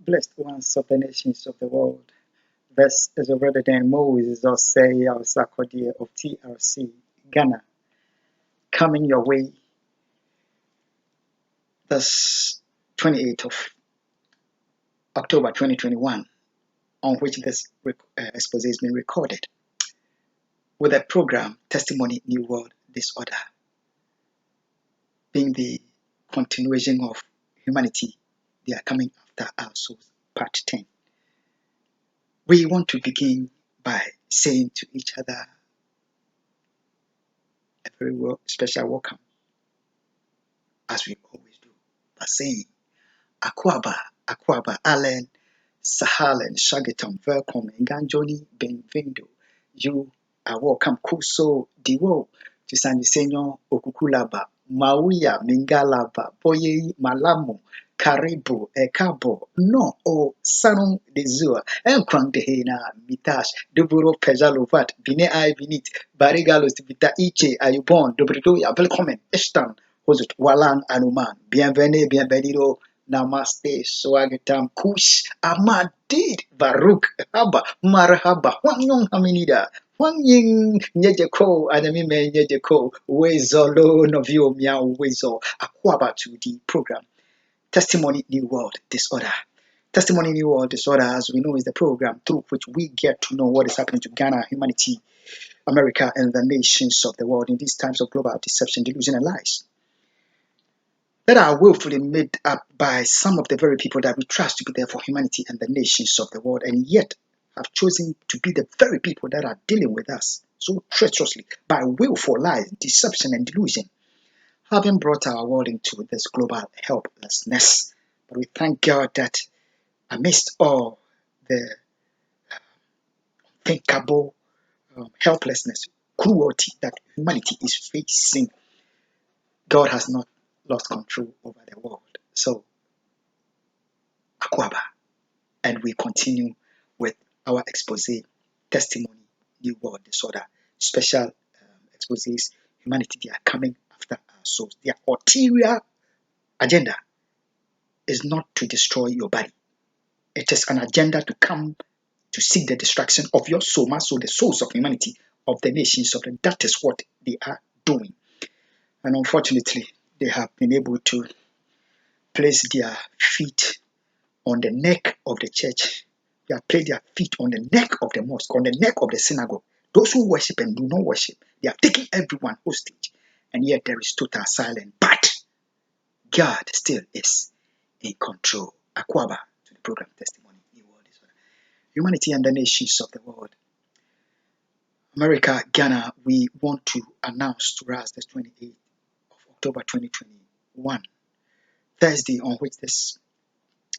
blessed ones of the nations of the world. This is already then Moses or say our Sakodia of TRC Ghana coming your way this 28th of October 2021, on which this expose has been recorded with a program Testimony New World Disorder, being the continuation of Humanity. They are coming after our souls, part 10. We want to begin by saying to each other a very special welcome, as we always do, by saying Akwaba, Akwaba, Allen, Sahalen, Shagaton, welcome, Nganjoni, Benvindo. You are welcome, Kuso, Diwo, Chisanyisenyo, Okukulaba, Mauya, Mingalaba, Boye, Malamo, Karibu, Ekabo, No, O, Sanon de Zua, Enkrang de Hena, Mitash, Duburo Pejalovat, Bine I Binit, Barigalos, Vita Iche, Ayubon, Dobridoya, welcome, Estan, Hozut, Walan, Anuman, Bienvenue, Bienvenido. Namaste, Swagetam, Kush, Amadid, Baruch, Haba, Marhaba, Wanyong Haminida, Wanying, Nyejeko, Adamime Nyejeko, Wezolo, Novio, Miao, Wezo, Akwaba to the program. Testimony New World Disorder. Testimony New World Disorder, as we know, is the program through which we get to know what is happening to Ghana, humanity, America, and the nations of the world in these times of global deception, delusion, and lies that are willfully made up by some of the very people that we trust to be there for humanity and the nations of the world, and yet have chosen to be the very people that are dealing with us so treacherously by willful lies, deception, and delusion, having brought our world into this global helplessness. But we thank God that amidst all the unthinkable helplessness, cruelty that humanity is facing, God has not lost control over the world. So, Akwaba. And we continue with our expose, Testimony, New World Disorder, special exposes, humanity, they are coming after our souls. Their ulterior agenda is not to destroy your body. It is an agenda to come to seek the destruction of your soul, my soul, the souls of humanity, of the nations of the. That is what they are doing. And unfortunately, they have been able to place their feet on the neck of the church. They have placed their feet on the neck of the mosque, on the neck of the synagogue. Those who worship and do not worship, they have taken everyone hostage. And yet there is total silence. But God still is in control. Akwaba to the program Testimony, New World Disorder. Humanity and the nations of the world. America, Ghana, we want to announce to us the 28th of October 2021, Thursday, on which this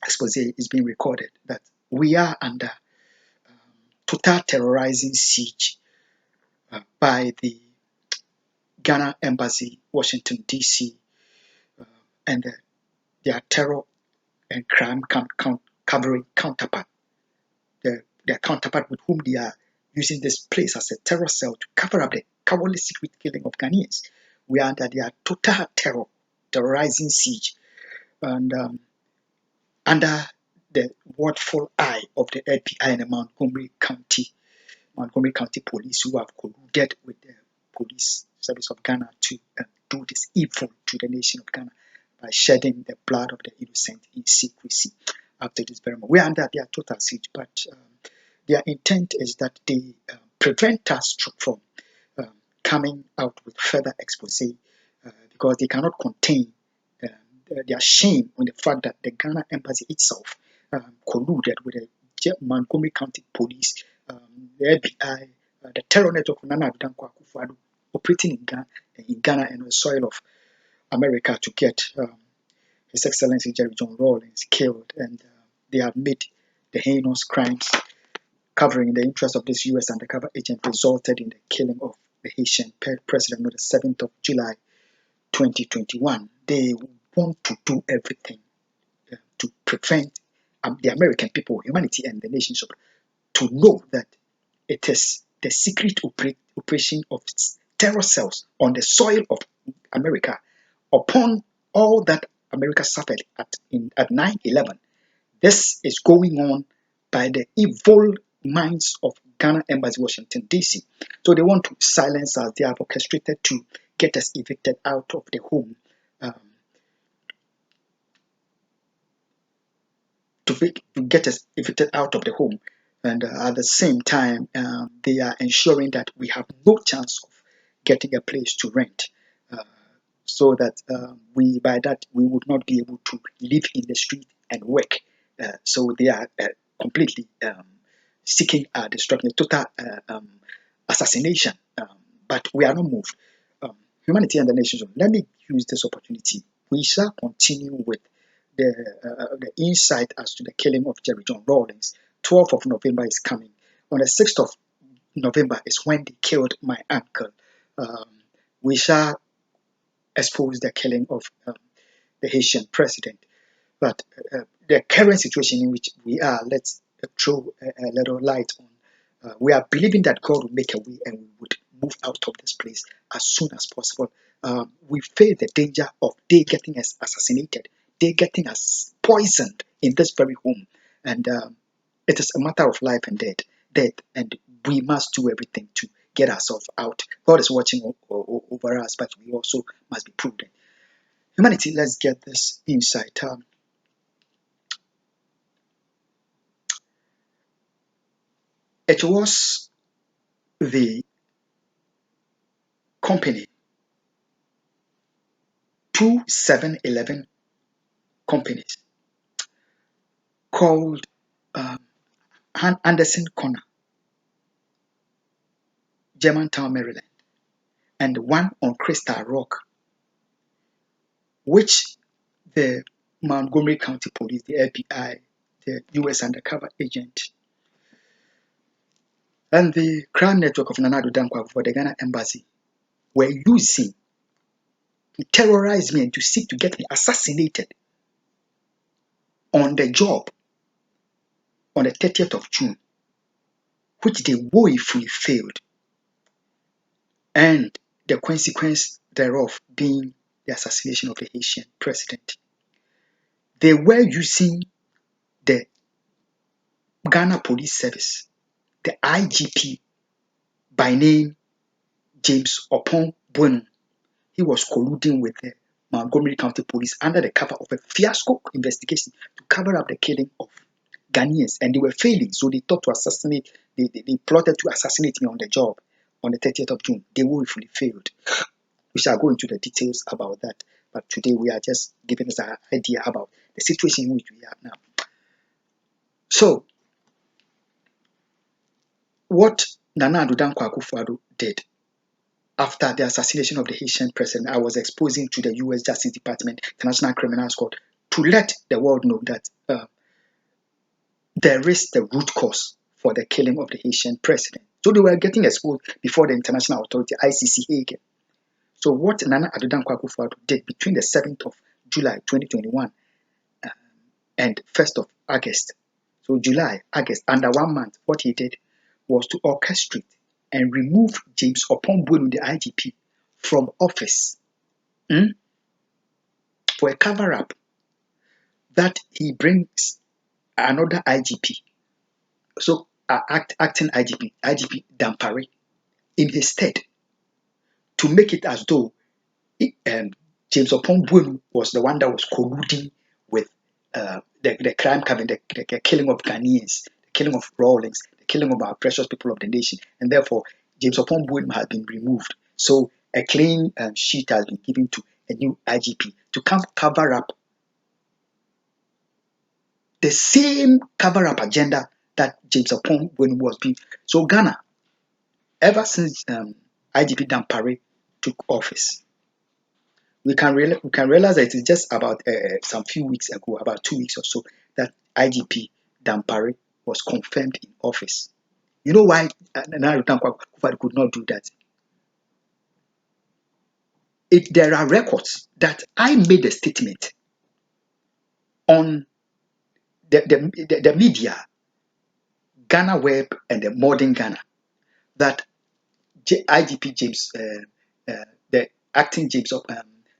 expose is being recorded, that we are under total terrorizing siege by the Ghana Embassy, Washington, D.C., and their terror and crime covering counterpart, their counterpart with whom they are using this place as a terror cell to cover up the cowardly secret killing of Ghanaians. We are under their total terrorizing siege, and under the watchful eye of the FBI and the Montgomery County Police, who have colluded with the police service of Ghana to do this evil to the nation of Ghana by shedding the blood of the innocent in secrecy. After this very moment, we are under their total siege, but their intent is that they prevent us from coming out with further expose because they cannot contain their shame on the fact that the Ghana Embassy itself colluded with the Montgomery County Police, the FBI, the terror network of Nana Addo Akufo operating in Ghana and the soil of America to get His Excellency Jerry John Rawlings killed. And they have made the heinous crimes covering the interest of this U.S. undercover agent resulted in the killing of the Haitian president on the 7th of July 2021. They want to do everything to prevent the American people, humanity, and the nations to know that it is the secret operation of terror cells on the soil of America upon all that America suffered at 9/11. This is going on by the evil minds of Ghana Embassy, Washington, D.C. So they want to silence us. They have orchestrated to get us evicted out of the home, um, to get us evicted out of the home. And at the same time, they are ensuring that we have no chance of getting a place to rent. Uh, so that we by that we would not be able to live in the street and work. So they are completely seeking our destruction, total assassination. But we are not moved. Um, Humanity and the nations. Let me use this opportunity. We shall continue with the insight as to the killing of Jerry John Rawlings. 12th of November is coming. On the 6th of November is when they killed my uncle. Um, we shall expose the killing of the Haitian president. But the current situation in which we are, let's throw a little light on. We are believing that God will make a way and we would move out of this place as soon as possible. We face the danger of they getting us assassinated, they getting us poisoned in this very home. And it is a matter of life and death, and we must do everything to get ourselves out. God is watching over us, but we also must be prudent. Humanity, let's get this insight. It was the company 2711 companies called um, Anderson Corner, Germantown, Maryland, and one on Crystal Rock, which the Montgomery County Police, the FBI, the U.S. undercover agent, and the crime network of Nana Addo Dankwa for the Ghana Embassy were using to terrorize me and to seek to get me assassinated on the job on the 30th of June, which they woefully failed, and the consequence thereof being the assassination of the Haitian president. They were using the Ghana Police Service, the IGP by name James Opon Bueno. He was colluding with the Montgomery County Police under the cover of a fiasco investigation to cover up the killing of Ghanaians, and they were failing. So they thought to assassinate, they plotted to assassinate me on the job on the 30th of June. They woefully failed. We shall go into the details about that. But today we are just giving us an idea about the situation in which we are now. So, what Nana Addo Dankwa Akufo-Addo did after the assassination of the Haitian president, I was exposing to the U.S. Justice Department, International Criminal Court, to let the world know that there is the root cause for the killing of the Haitian president. So they were getting exposed before the international authority, ICC Hague. So what Nana Addo Dankwa Akufo-Addo did between the 7th of July 2021 and 1st of August, so July, August, under 1 month, what he did was to orchestrate and remove James Opon Bueno, the IGP, from office for a cover-up that he brings another IGP, so acting IGP Dampare, in his stead, to make it as though James Opon Bueno was the one that was colluding with the crime coming, the killing of Ghanaians, the killing of Rawlings, the killing of our precious people of the nation, and therefore James Opon Bueno has been removed. So a clean sheet has been given to a new IGP to come cover up the same cover-up agenda that James Opon Bueno was being. So Ghana, ever since IGP Dampare took office, we can realize that it is just about some few weeks ago, about 2 weeks or so, that IGP Dampare was confirmed in office. You know why Nana Dankwa Akufo-Addo could not do that? There are records that I made a statement on the media, Ghana Web and the Modern Ghana, that IGP James, the acting James of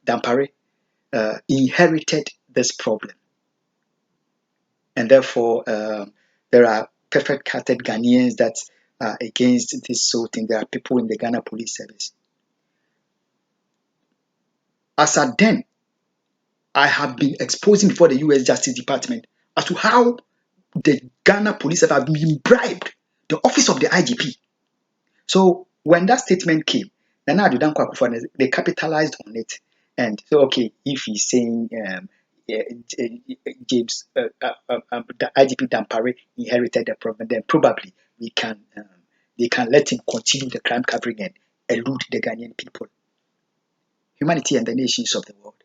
Dampare, inherited this problem. and therefore there are perfect-hearted Ghanaians that are against this sort of thing. There are people in the Ghana Police Service. As at then, I have been exposing before the U.S. Justice Department as to how the Ghana Police have been bribed the office of the IGP. So when that statement came, then Addo Akufo, they capitalized on it. And so, okay, if he's saying James, the IGP Dampare inherited the problem, then probably they can let him continue the crime covering and elude the Ghanaian people, humanity, and the nations of the world.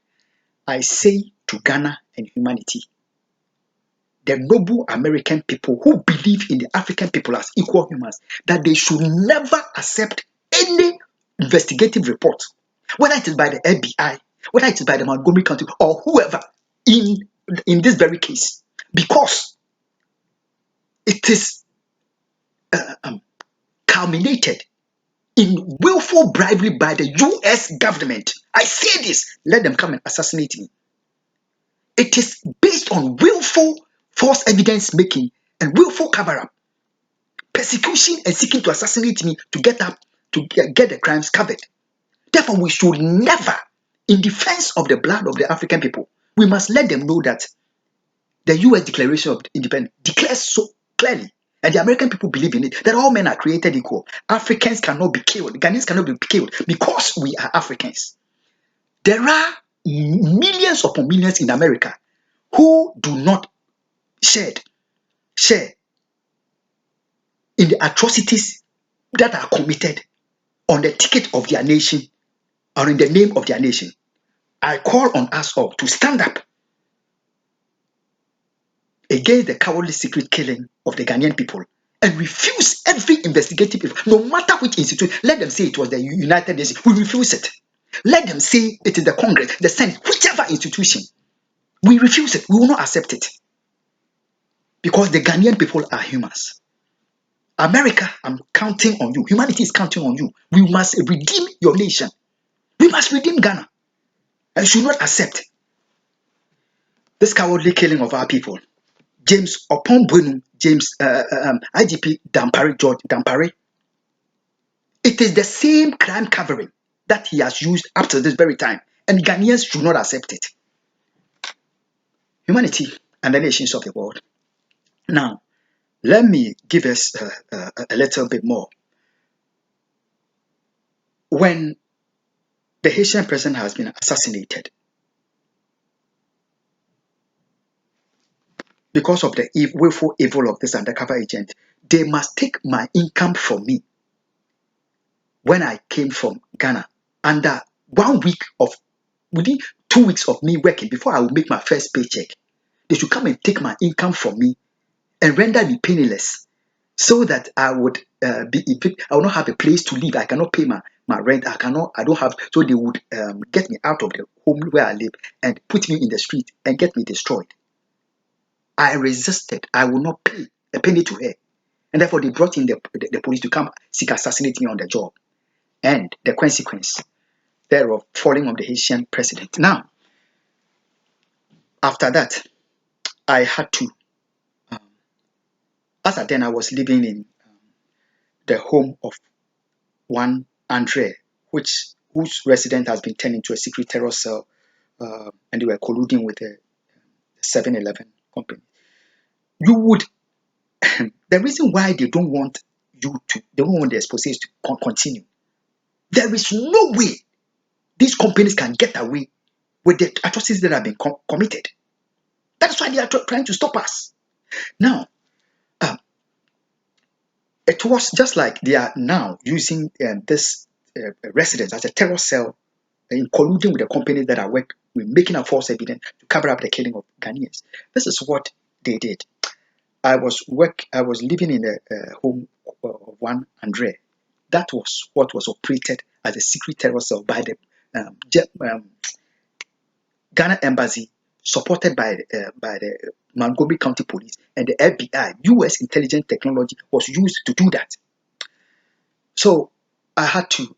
I say to Ghana and humanity, the noble American people who believe in the African people as equal humans, that they should never accept any investigative report, whether it is by the FBI, whether it is by the Montgomery County, or whoever in this very case, because it is culminated in willful bribery by the US government. I say this, let them come and assassinate me. It is based on willful false evidence making and willful cover-up, persecution, and seeking to assassinate me to get the crimes covered. Therefore, we should never, in defense of the blood of the African people, we must let them know that the U.S. Declaration of Independence declares so clearly, and the American people believe in it, that all men are created equal. Africans cannot be killed. Ghanaians cannot be killed because we are Africans. There are millions upon millions in America who do not share in the atrocities that are committed on the ticket of their nation or in the name of their nation. I call on us all to stand up against the cowardly secret killing of the Ghanaian people and refuse every investigative, no matter which institution. Let them say it was the United Nations. We refuse it. Let them say it is the Congress, the Senate, whichever institution. We refuse it. We will not accept it. Because the Ghanaian people are humans. America, I'm counting on you. Humanity is counting on you. We must redeem your nation. We must redeem Ghana. I should not accept this cowardly killing of our people. James Opon James IGP Dampare, George Dampare. It is the same crime covering that he has used up to this very time, and Ghanaians should not accept it. Humanity and the nations of the world. Now, let me give us a little bit more. When the Haitian president has been assassinated because of the willful evil of this undercover agent, they must take my income from me. When I came from Ghana, under 1 week of, within 2 weeks of me working, before I would make my first paycheck, they should come and take my income from me and render me penniless, so that I would be evicted. I will not have a place to live. I cannot pay my rent. I don't have. So they would get me out of the home where I live and put me in the street and get me destroyed. I resisted. I will not pay a penny to her, and therefore they brought in the police to come seek assassinate me on the job, and the consequence thereof falling on the Haitian president. Now, after that, I had to. As at then, I was living in the home of one Andre, whose residence has been turned into a secret terror cell, and they were colluding with the 7-Eleven company. You would, the reason why they don't want the exposés to continue. There is no way these companies can get away with the atrocities that have been committed. That's why they are trying to stop us. Now, it was just like they are now using this residence as a terror cell, in colluding with the companies that are with making a false evidence to cover up the killing of Ghanaians. This is what they did. I was living in a home of one Andre. That was what was operated as a secret terror cell by the Ghana Embassy, supported by the Montgomery County Police and the FBI. US intelligence technology was used to do that. So I had to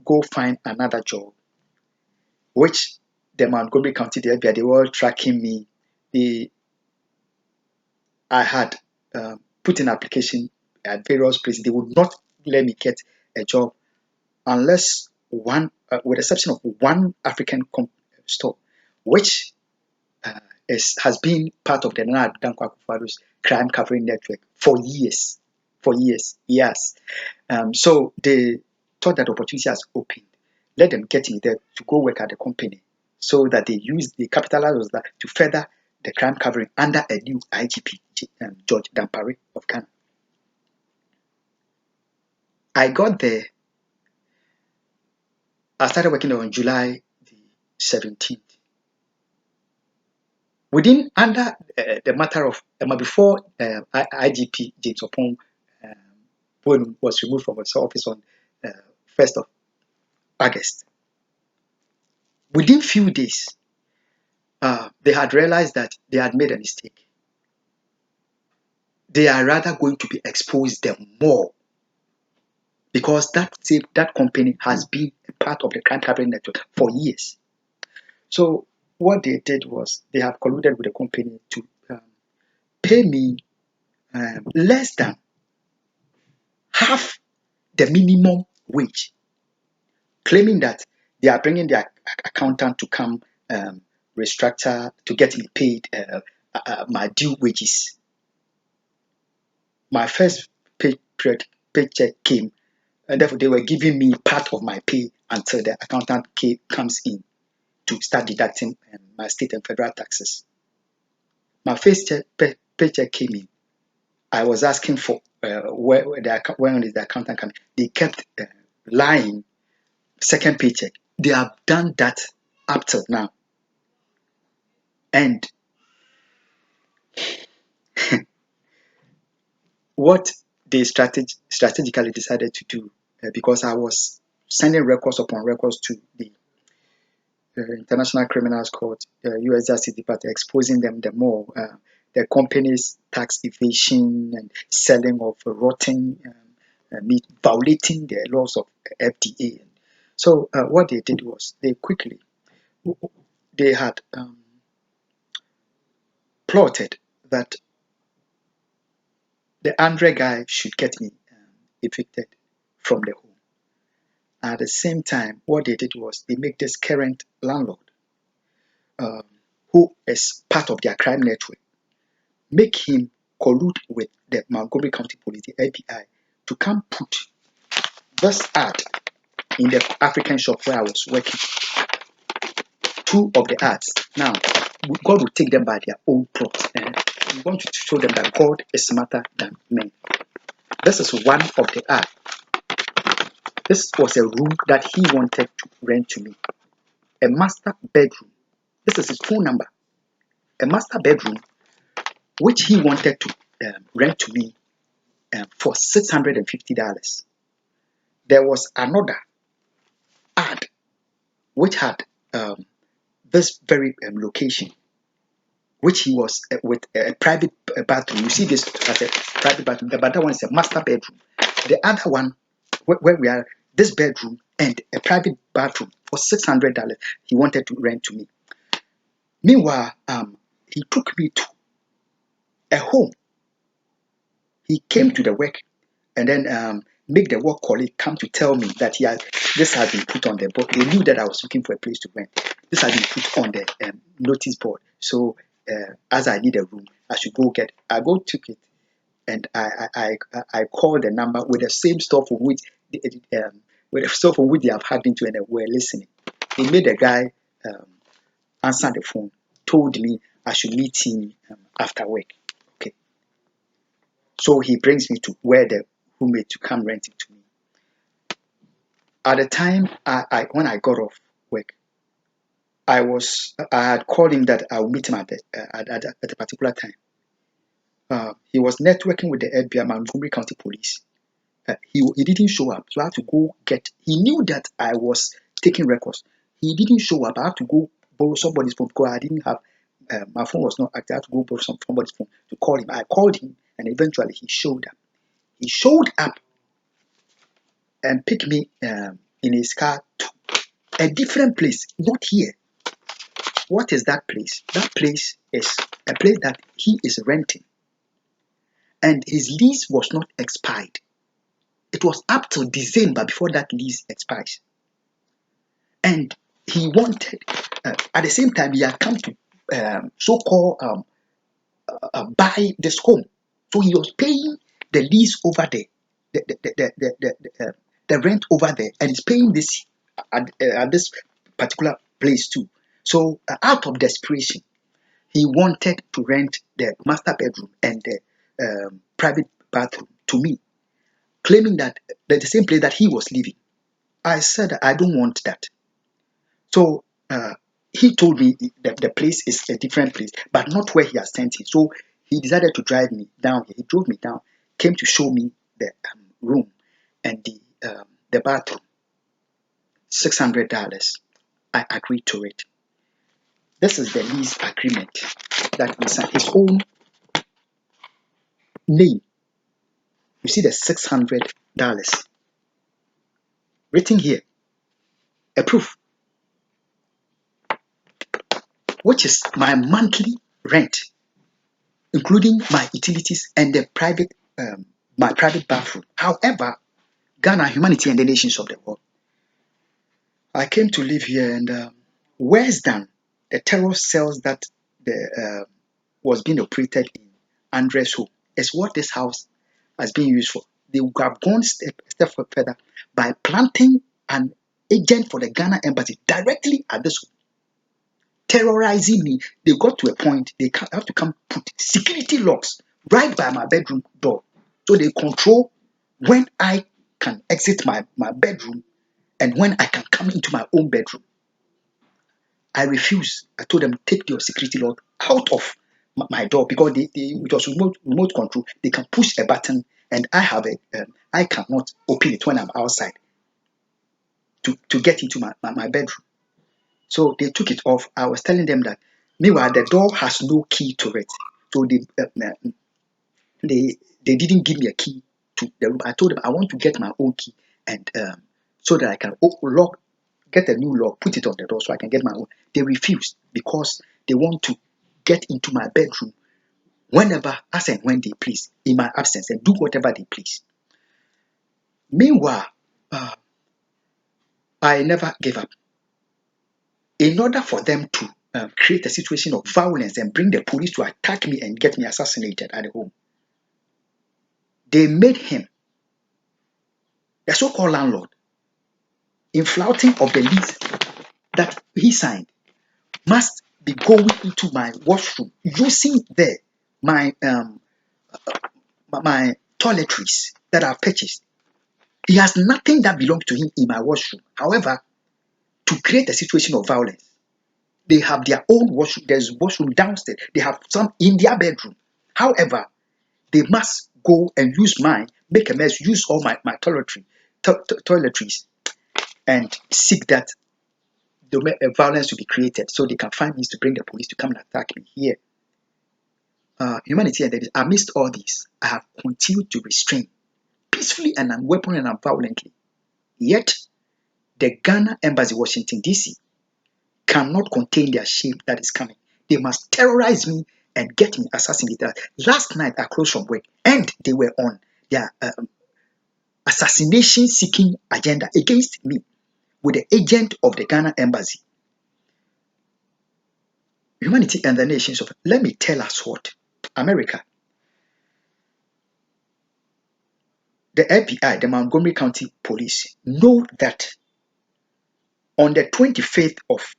go find another job, which the Montgomery County, the FBI, they were tracking me. I had put in application at various places. They would not let me get a job unless one, with the exception of one African store, which has been part of the Nana Danko Akufo's crime covering network for years. For years, yes. So they thought that opportunity has opened. Let them get me there to go work at the company, so that they capitalize that to further the crime covering under a new IGP, George Dampare of Ghana. I got there. I started working on July the 17th. Within under the matter of before IGP James Opon was removed from his office on 1st of August. Within few days, they had realized that they had made a mistake. They are rather going to be exposed them more, because that company has been a part of the crime cabinet network for years. So what they did was they have colluded with the company to pay me less than half the minimum wage, claiming that they are bringing their accountant to come restructure to get me paid my due wages. My first paycheck came, and therefore they were giving me part of my pay until the accountant comes in to start deducting my state and federal taxes. My first paycheck came in. I was asking for when is the accountant coming. They kept lying. Second paycheck. They have done that up till now. And what they strategically decided to do, because I was sending records upon records to the International Criminals Court, US Justice Department, exposing them the more, the company's tax evasion and selling of rotten meat, violating the laws of FDA. So what they did was they had plotted that the Andre guy should get me evicted from the home. At the same time, what they did was they make this current landlord, who is part of their crime network, make him collude with the Montgomery County Police, the FBI, to come put this ad in the African shop where I was working. Two of the ads. Now, God will take them by their own plot. And we want to show them that God is smarter than men. This is one of the ads. This was a room that he wanted to rent to me. A master bedroom. This is his phone number. A master bedroom, which he wanted to rent to me for $650. There was another ad which had this very location, which he was with a private bathroom. You see this as a private bathroom, but that one is a master bedroom. The other one, where we are, this bedroom and a private bathroom for $600, he wanted to rent to me. Meanwhile, he took me to a home. He came to the work and then make the work colleague come to tell me that this has been put on the board. They knew that I was looking for a place to rent. This has been put on the notice board. So as I need a room, I should go get. I go took it, and I called the number with the same stuff from which with the stuff from which they have hacked into, and they were listening. They made the guy answer the phone. Told me I should meet him after work. Okay. So he brings me to where the roommate to come rent it to me. At the time, when I got off work, I had called him that I will meet him at a particular time. He was networking with the FBI, Montgomery County Police. He didn't show up, so I had to go get. He knew that I was taking records. He didn't show up. I had to go borrow somebody's phone because I didn't have. My phone was not active. I had to go borrow somebody's phone to call him. I called him, and eventually he showed up. He showed up and picked me in his car to a different place, not here. What is that place? That place is a place that he is renting. and his lease was not expired. It was up till December before that lease expires. And he wanted, at the same time, he had come to so-called buy this home. So he was paying the lease over there, the rent over there, and he's paying this at this particular place too. So out of desperation, he wanted to rent the master bedroom and the private bathroom to me, claiming that the same place that he was living. I said I don't want that. So he told me that the place is a different place, but not where he has sent it. So he decided to drive me down here. He drove me down, came to show me the room and the bathroom. $600. I agreed to it. This is the lease agreement that we signed. His own name. You see the $600 written here. A proof, which is my monthly rent, including my utilities and the private my private bathroom. However, Ghana, humanity, and the nations of the world. I came to live here, and worse than the terror cells that the was being operated in Andres home is what this house has been used for. They would have gone step further by planting an agent for the Ghana embassy directly at this home, terrorizing me. They got to a point they have to come put security locks right by my bedroom door, so they control when I can exit my bedroom and when I can come into my own bedroom. I refused. I told them, take your security lock out of my door, because it was remote control. They can push a button, and I cannot open it when I'm outside to get into my bedroom. So they took it off. I was telling them that meanwhile the door has no key to it. So they didn't give me a key to the room. I told them I want to get my own key, and so that I can get a new lock, put it on the door so I can get my own. They refused because they want to get into my bedroom whenever, as and when they please, in my absence, and do whatever they please. Meanwhile, uh, I never gave up. In order for them to create a situation of violence and bring the police to attack me and get me assassinated at the home, they made him, the so-called landlord, in flouting of the lease that he signed, must be going into my washroom using my my toiletries that I've purchased. He has nothing that belongs to him in my washroom. However, to create a situation of violence, they have their own washroom. There's washroom downstairs. They have some in their bedroom. However, they must go and use mine, make a mess, use all my toiletries, and seek that violence will be created so they can find means to bring the police to come and attack me here. Humanity, and amidst all this, I have continued to restrain peacefully and unweaponed and unviolently. Yet, the Ghana Embassy, Washington, D.C., cannot contain their shame that is coming. They must terrorize me and get me assassinated. Last night, I closed from work, and they were on their assassination-seeking agenda against me with the agent of the Ghana Embassy. Humanity and the nations of, let me tell us what. America, the FBI, the Montgomery County Police, know that on the 25th of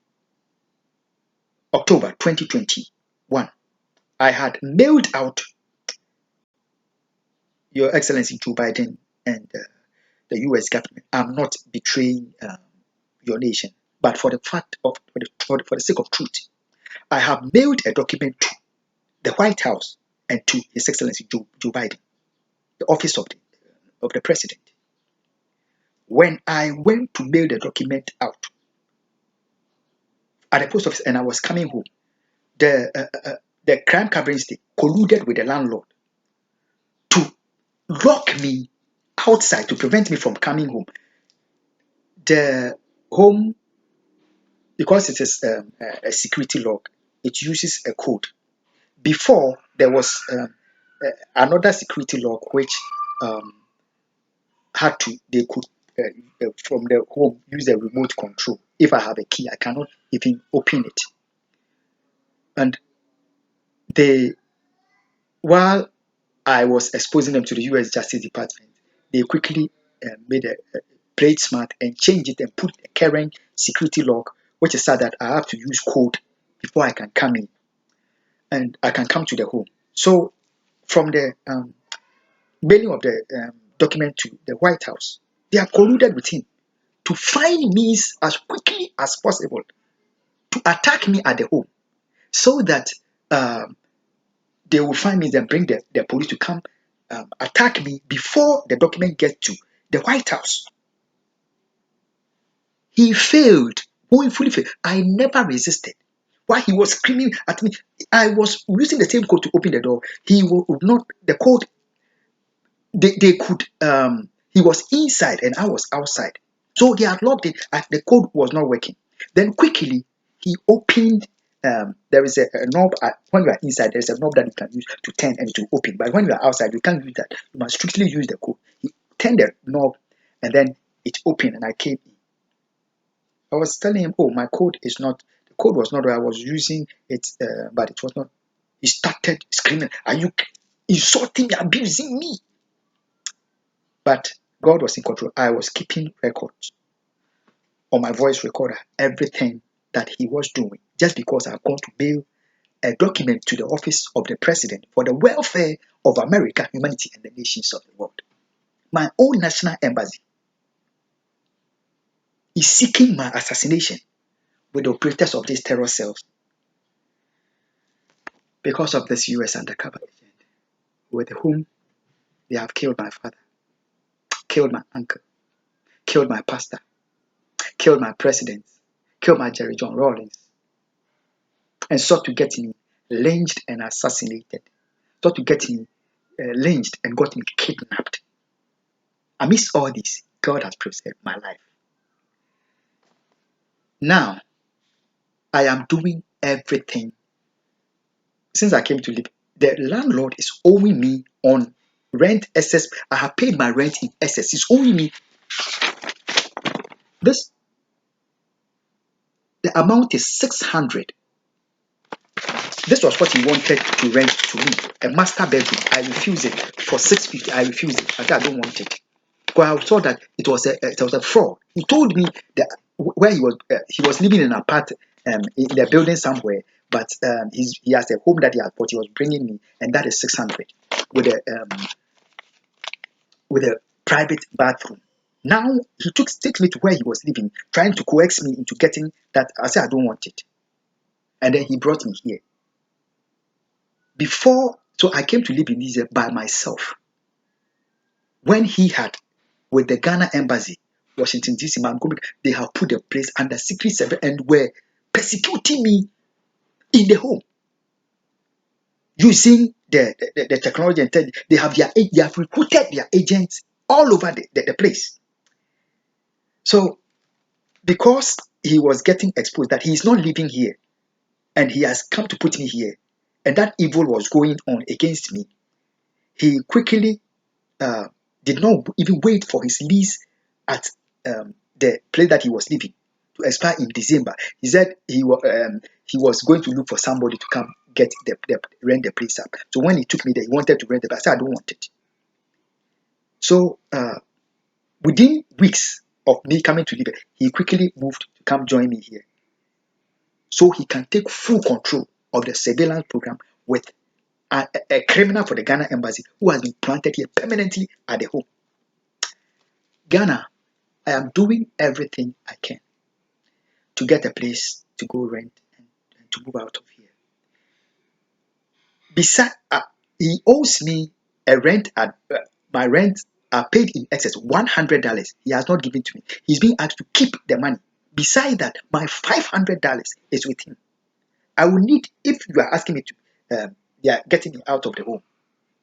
October 2021, I had mailed out Your Excellency Joe Biden and the US government. I'm not betraying your nation, but for the sake of truth, I have mailed a document to the White House and to His Excellency Joe Biden, the office of the president. When I went to mail the document out at the post office and I was coming home, the crime cabinet colluded with the landlord to lock me outside to prevent me from coming home. The home, because it is a security lock, it uses a code. Before, there was another security lock which um, they could from the home use a remote control. If I have a key, I cannot even open it. And they, while I was exposing them to the U.S. Justice Department, they quickly made played smart and changed it and put a current security lock, which is sad that I have to use code before I can come in and I can come to the home. So from the mailing of the document to the White House, they have colluded with him to find means as quickly as possible to attack me at the home, so that um, they will find me and bring the police to come attack me before the document gets to the White House. He failed, fully failed. I never resisted. While he was screaming at me, I was using the same code to open the door. He would not, the code, they could, he was inside and I was outside. So they had locked it, the code was not working. Then quickly, he opened, there is a knob, when you are inside, there is a knob that you can use to turn and to open. But when you are outside, you can't use that. You must strictly use the code. He turned the knob and then it opened and I came in. I was telling him, oh, my code is not, the code was not, I was using it, but it was not. He started screaming, are you insulting me, abusing me? But God was in control. I was keeping records on my voice recorder, everything that he was doing, just because I gone to mail a document to the office of the president for the welfare of America, humanity, and the nations of the world. My own national embassy is seeking my assassination with the operators of these terror cells because of this US undercover agent with whom they have killed my father, killed my uncle, killed my pastor, killed my president, killed my Jerry John Rawlings, and sought to get me lynched and assassinated, sought to get me lynched and got me kidnapped. Amidst all this, God has preserved my life. Now, I am doing everything. Since I came to live, the landlord is owing me on rent excess. I have paid my rent in excess. He's owing me this. The amount is 600. This was what he wanted to rent to me, a master bedroom. I refused it for 650. I refused it. I said I don't want it. Because I saw that it was a fraud. He told me that where he was living in an apartment in a building somewhere, but he has a home that he was bringing me, and that is 600 with a private bathroom. Now he takes me to where he was living, trying to coax me into getting that. I said I don't want it, and then he brought me here. So I came to live in Israel by myself. When he had with the Ghana embassy, Washington DC, they have put the place under secret surveillance and were persecuting me in the home using the technology and they have recruited their agents all over the place. So because he was getting exposed that he is not living here and he has come to put me here, and that evil was going on against me, he quickly did not even wait for his lease at the place that he was living to expire in December. He said he was going to look for somebody to come get rent the place up. So when he took me there, he wanted to rent it. I said I don't want it. So within weeks of me coming to Libya, he quickly moved to come join me here, so he can take full control of the surveillance program with a criminal for the Ghana embassy who has been planted here permanently at the home. Ghana, I am doing everything I can to get a place to go rent and to move out of here. Besides, he owes me a rent my rent are paid in excess $100. He has not given to me. He's being asked to keep the money. Beside that, my $500 is with him. I will need, if you are asking me to, they are getting me out of the home,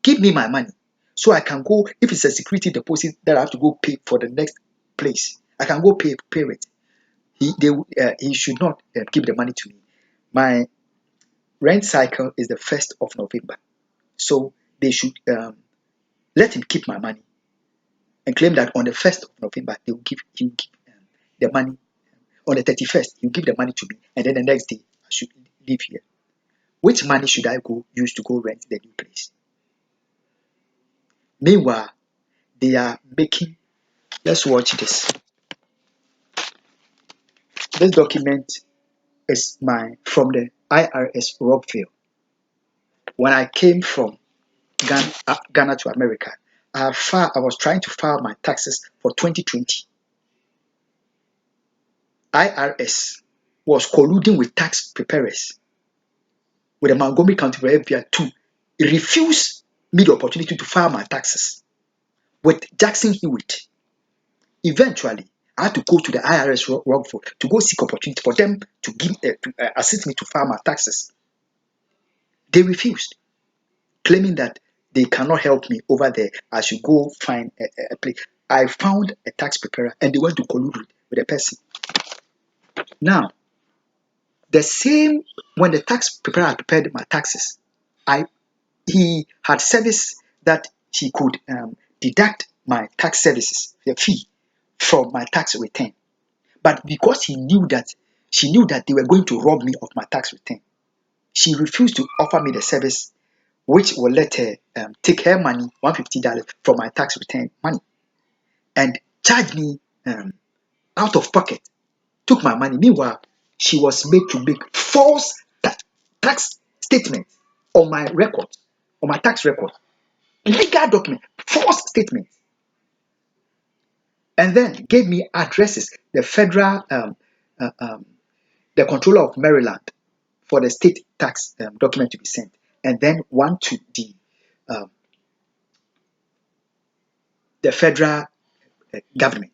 give me my money so I can go. If it's a security deposit that I have to go pay for the next place, I can go pay it. He should not give the money to me. My rent cycle is the 1st of November, so they should let him keep my money and claim that on the 1st of November he will give the money. On the 31st, he'll give the money to me, and then the next day I should leave here. Which money should I use to go rent the new place? Meanwhile, they are making. Let's watch this. This document is from the IRS Rockville. When I came from Ghana to America, I was trying to file my taxes for 2020. IRS was colluding with tax preparers, with the Montgomery County FBI to refuse me the opportunity to file my taxes with Jackson Hewitt. Eventually, I had to go to the IRS Rockville to go seek opportunity for them to assist me to file my taxes. They refused, claiming that they cannot help me over there. I should go find a place. I found a tax preparer, and they went to collude with a person. Now, when the tax preparer had prepared my taxes, he had service that he could deduct my tax services, the fee, from my tax return. But because she knew that they were going to rob me of my tax return, she refused to offer me the service, which will let her take her money, $150 from my tax return money, and charge me out of pocket. Took my money. Meanwhile, she was made to make false tax statements on my record, on my tax record, legal document, false statements, and then gave me addresses, the federal, the controller of Maryland, for the state tax document to be sent, and then one to the federal government.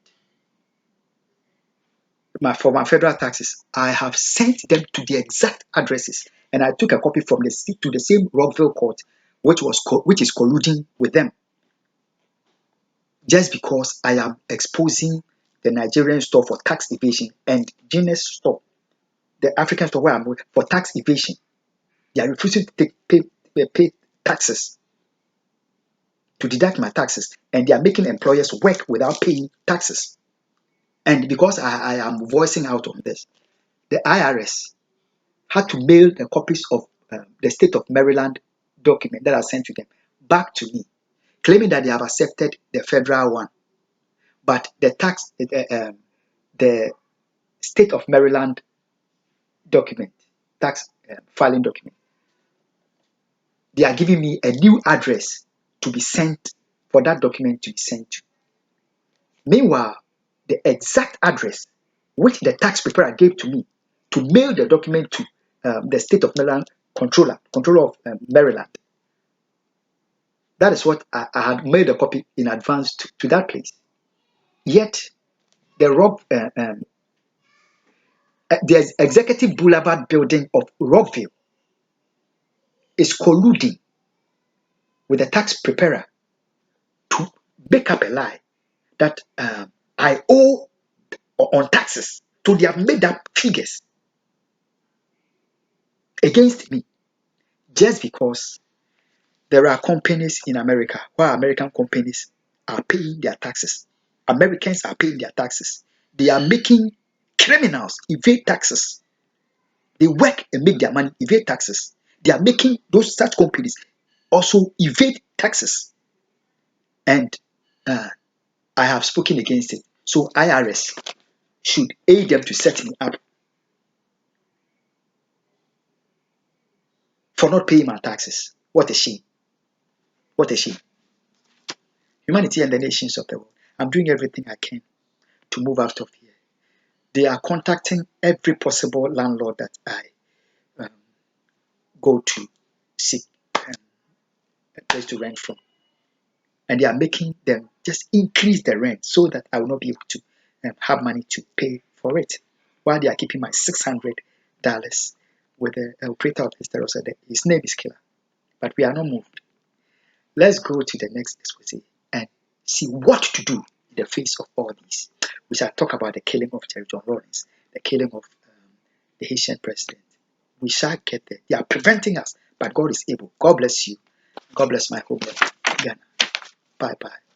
For my federal taxes, I have sent them to the exact addresses, and I took a copy from to the same Rockville court, which is colluding with them, just because I am exposing the Nigerian store for tax evasion and Guinness store, the African store where I'm with, for tax evasion. They are refusing to pay taxes, to deduct my taxes, and they are making employers work without paying taxes. And because I am voicing out on this, the IRS had to mail the copies of the state of Maryland document that I sent to them back to me, claiming that they have accepted the federal one, but the state of Maryland document, tax filing document, they are giving me a new address to be sent, for that document to be sent to. Meanwhile, the exact address which the tax preparer gave to me to mail the document to the state of Maryland controller of Maryland, that is what I had made a copy in advance to that place. Yet, the Executive Boulevard building of Rockville is colluding with the tax preparer to make up a lie that I owe on taxes. So they have made up figures against me, just because there are companies in America where American companies are paying their taxes. Americans are paying their taxes. They are making criminals evade taxes. They work and make their money, evade taxes. They are making such companies also evade taxes. And I have spoken against it. So IRS should aid them to set me up for not paying my taxes. What a shame. What a shame. Humanity and the nations of the world. I'm doing everything I can to move out of here. They are contacting every possible landlord that I go to seek a place to rent from. And they are making them just increase the rent so that I will not be able to have money to pay for it. While they are keeping my $600 with the operator of the his name is Killer. But we are not moved. Let's go to the next expose and see what to do in the face of all these. We shall talk about the killing of Jerry John Rawlings, the killing of the Haitian president. We shall get there. They are preventing us, but God is able. God bless you. God bless my whole body. Ghana. Bye bye.